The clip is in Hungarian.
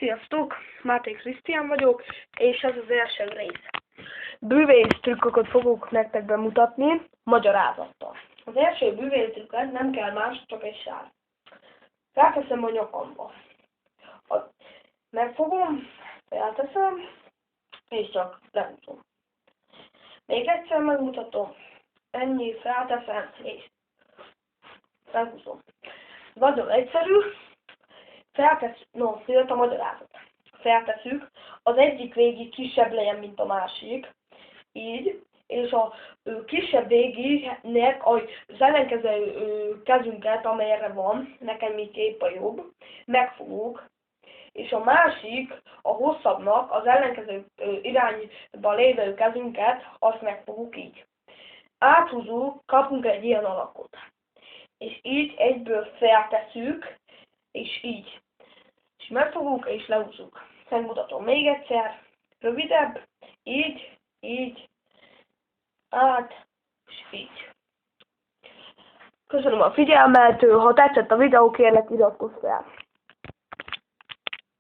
Sziasztok! Máté Krisztián vagyok, és ez az első rész. Bűvész trükköket fogok nektek bemutatni, magyarázattal. Az első bűvész trükket nem kell más, csak egy sár. Felteszem a nyakamba. Megfogom, felteszem, és csak lehúzom. Még egyszer megmutatom. Ennyi, felteszem, és lehúzom. Nagyon egyszerű. Jött a magyarázat. Feltesszük, az egyik végig kisebb legyen, mint a másik, így, és a kisebb végignek az ellenkező kezünket, amelyre van, nekem így épp a jobb, megfogjuk, és a másik, a hosszabbnak, az ellenkező irányba lévő kezünket, azt megfogjuk így. Áthúzunk, kapunk egy ilyen alakot. És így egyből feltesszük, és így. És megfogjuk, és lehúzzuk. Megmutatom még egyszer. Rövidebb. Így. Át. És így. Köszönöm a figyelmet. Ha tetszett a videó, kérlek iratkozz fel.